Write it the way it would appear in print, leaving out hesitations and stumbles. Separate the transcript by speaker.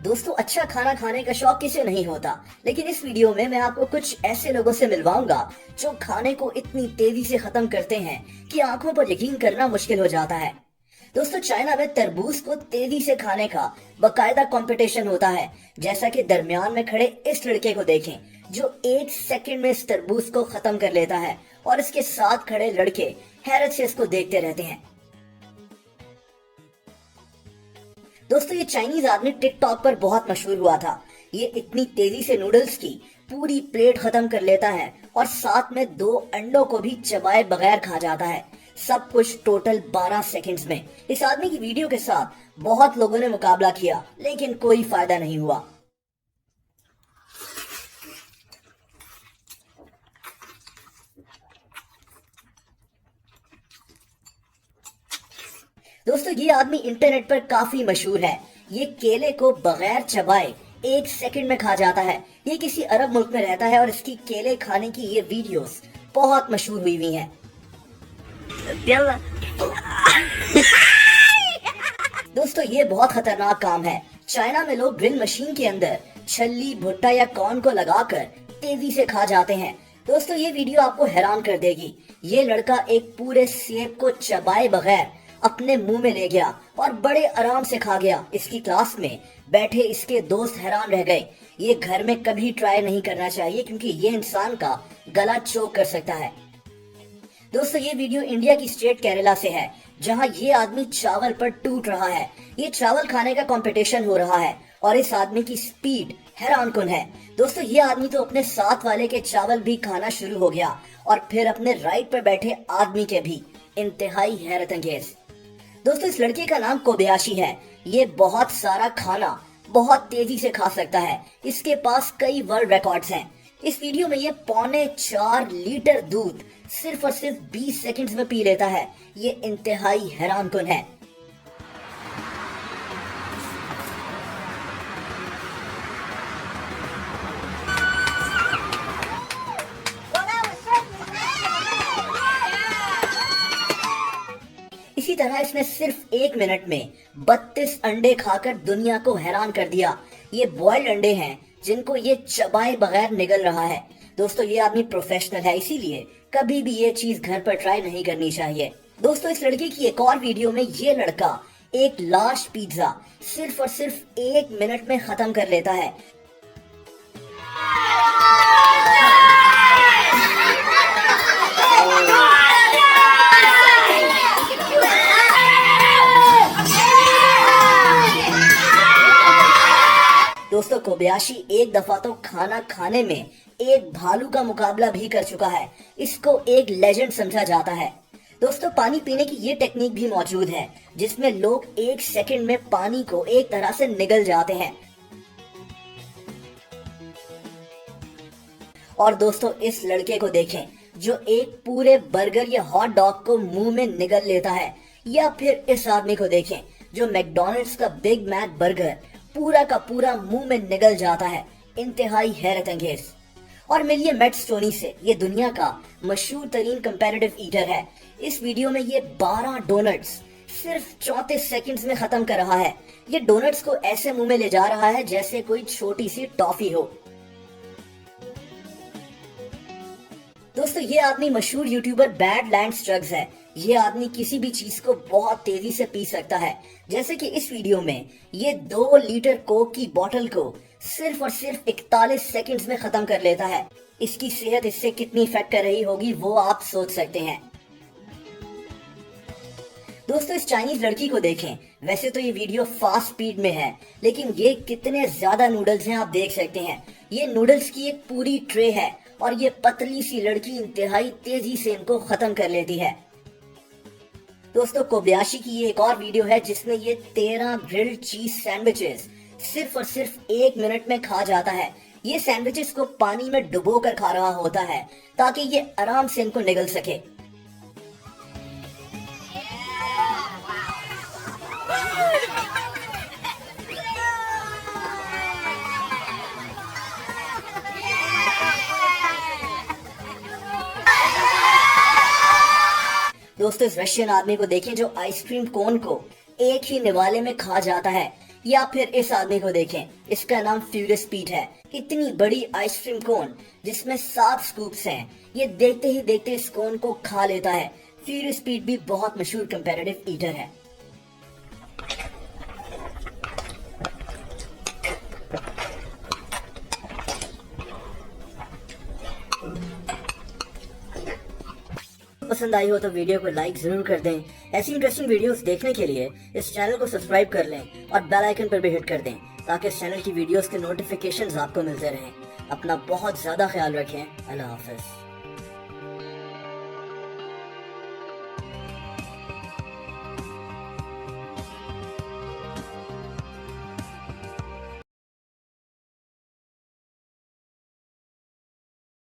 Speaker 1: दोस्तों, अच्छा खाना खाने का शौक किसे नहीं होता। लेकिन इस वीडियो में मैं आपको कुछ ऐसे लोगों से मिलवाऊंगा जो खाने को इतनी तेजी से खत्म करते हैं कि आंखों पर यकीन करना मुश्किल हो जाता है। दोस्तों, चाइना में तरबूज को तेजी से खाने का बकायदा कंपटीशन होता है। जैसा कि दरमियान में खड़े इस लड़के को देखें जो 1 सेकंड में इस तरबूज को खत्म कर लेता है और इसके साथ खड़े लड़के हैरत से इसको देखते रहते हैं। दोस्तों, ये चाइनीज आदमी टिकटॉक पर बहुत मशहूर हुआ था। ये इतनी तेजी से नूडल्स की पूरी प्लेट खत्म कर लेता है और साथ में 2 अंडों को भी चबाए बगैर खा जाता है। सब कुछ टोटल 12 सेकंड्स में। इस आदमी की वीडियो के साथ बहुत लोगों ने मुकाबला किया लेकिन कोई फायदा नहीं हुआ। दोस्तों, ये आदमी इंटरनेट पर काफी मशहूर है। ये केले को बगैर चबाए 1 सेकंड में खा जाता है। ये किसी अरब मुल्क में रहता है और इसकी केले खाने की ये वीडियोस बहुत मशहूर हुई हैं। दोस्तों, ये बहुत खतरनाक काम है। चाइना में लोग ड्रिल मशीन के अंदर छल्ली, भुट्टा या कॉर्न को लगाकर तेजी से खा जाते हैं। दोस्तों, ये वीडियो आपको हैरान कर देगी। ये लड़का एक पूरे सेब को चबाए बगैर अपने मुंह में ले गया और बड़े आराम से खा गया। इसकी क्लास में बैठे इसके दोस्त हैरान रह गए। ये घर में कभी ट्राई नहीं करना चाहिए क्योंकि ये इंसान का गला चोक कर सकता है। दोस्तों, ये वीडियो इंडिया की स्टेट केरला से है जहां ये आदमी चावल पर टूट रहा है। ये चावल खाने का कंपटीशन हो रहा है और इस आदमी की स्पीड हैरानकुन है। दोस्तों, ये आदमी तो अपने साथ वाले के चावल भी खाना शुरू हो गया और फिर अपने राइट पर बैठे आदमी के भी। इंतहाई हैरत अंगेज। दोस्तों, इस लड़के का नाम कोबयाशी है। ये बहुत सारा खाना बहुत तेजी से खा सकता है। इसके पास कई वर्ल्ड रिकॉर्ड्स हैं। इस वीडियो में ये 4.25 लीटर दूध सिर्फ और सिर्फ 20 सेकंड्स में पी लेता है। ये इंतहाई हैरानकुन है। इसी तरह इसने सिर्फ 1 मिनट में 32 अंडे खाकर दुनिया को हैरान कर दिया। ये बॉइल्ड अंडे हैं जिनको ये चबाए बगैर निगल रहा है। दोस्तों, ये आदमी प्रोफेशनल है, इसीलिए कभी भी ये चीज घर पर ट्राई नहीं करनी चाहिए। दोस्तों, इस लड़के की एक और वीडियो में ये लड़का एक लार्ज पिज्जा सिर्फ और सिर्फ 1 मिनट में खत्म कर लेता है। दोस्तों, कोबयाशी एक दफा तो खाना खाने में एक भालू का मुकाबला भी कर चुका है। इसको एक लेजेंड समझा जाता है। दोस्तों, पानी पीने की ये टेक्निक भी मौजूद है जिसमें लोग 1 सेकंड में पानी को एक तरह से निगल जाते हैं। और दोस्तों, इस लड़के को देखें जो एक पूरे बर्गर या हॉट डॉग को मुंह में निगल लेता है। या फिर इस आदमी को देखें जो मैकडॉनल्ड्स का बिग मैक बर्गर पूरा का पूरा मुंह में निगल जाता है। इंतहाई हैरत अंगेज। और मिलिए मैट स्टोनी से। ये दुनिया का मशहूर तरीन कंपैरेटिव ईटर है। इस वीडियो में ये 12 डोनट्स सिर्फ 34 सेकंड्स में खत्म कर रहा है। ये डोनट्स को ऐसे मुंह में ले जा रहा है जैसे कोई छोटी सी टॉफी हो। दोस्तों, ये आदमी मशहूर यूट्यूबर बैडलैंड्स ड्रग्स है। ये आदमी किसी भी चीज को बहुत तेजी से पी सकता है। जैसे कि इस वीडियो में ये 2 लीटर कोक की बोतल को सिर्फ और सिर्फ 41 सेकंड्स में खत्म कर लेता है। इसकी सेहत इससे कितनी इफेक्ट कर रही होगी वो आप सोच सकते हैं। दोस्तों, इस चाइनीज लड़की को देखें। वैसे तो ये वीडियो फास्ट स्पीड में है लेकिन ये कितने ज्यादा नूडल्स हैं आप देख सकते हैं। ये नूडल्स की एक पूरी ट्रे है और ये पतली सी लड़की इंतहाई तेजी से इनको खत्म कर लेती है। दोस्तों, कोबयाशी की ये एक और वीडियो है जिसमें ये 13 ग्रिल्ड चीज सैंडविचेस सिर्फ और सिर्फ 1 मिनट में खा जाता है। ये सैंडविचेस को पानी में डुबो कर खा रहा होता है ताकि ये आराम से इनको निगल सके। दोस्तों, इस रशियन आदमी को देखें जो आइसक्रीम कोन को एक ही निवाले में खा जाता है। या फिर इस आदमी को देखें, इसका नाम फ्यूरियस पीट है। इतनी बड़ी आइसक्रीम कोन जिसमें 7 स्कूप्स हैं, ये देखते ही देखते इस कोन को खा लेता है। फ्यूरियस पीट भी बहुत मशहूर कंपेटिटिव ईटर है। पसंद आई हो तो वीडियो को लाइक जरूर कर दें। ऐसी इंटरेस्टिंग वीडियोस देखने के लिए इस चैनल को सब्सक्राइब कर लें और बेल आइकन पर भी हिट कर दें ताकि इस चैनल की वीडियोस के नोटिफिकेशंस आपको मिलते रहें। अपना बहुत ज्यादा ख्याल रखें। अल्लाह हाफिज।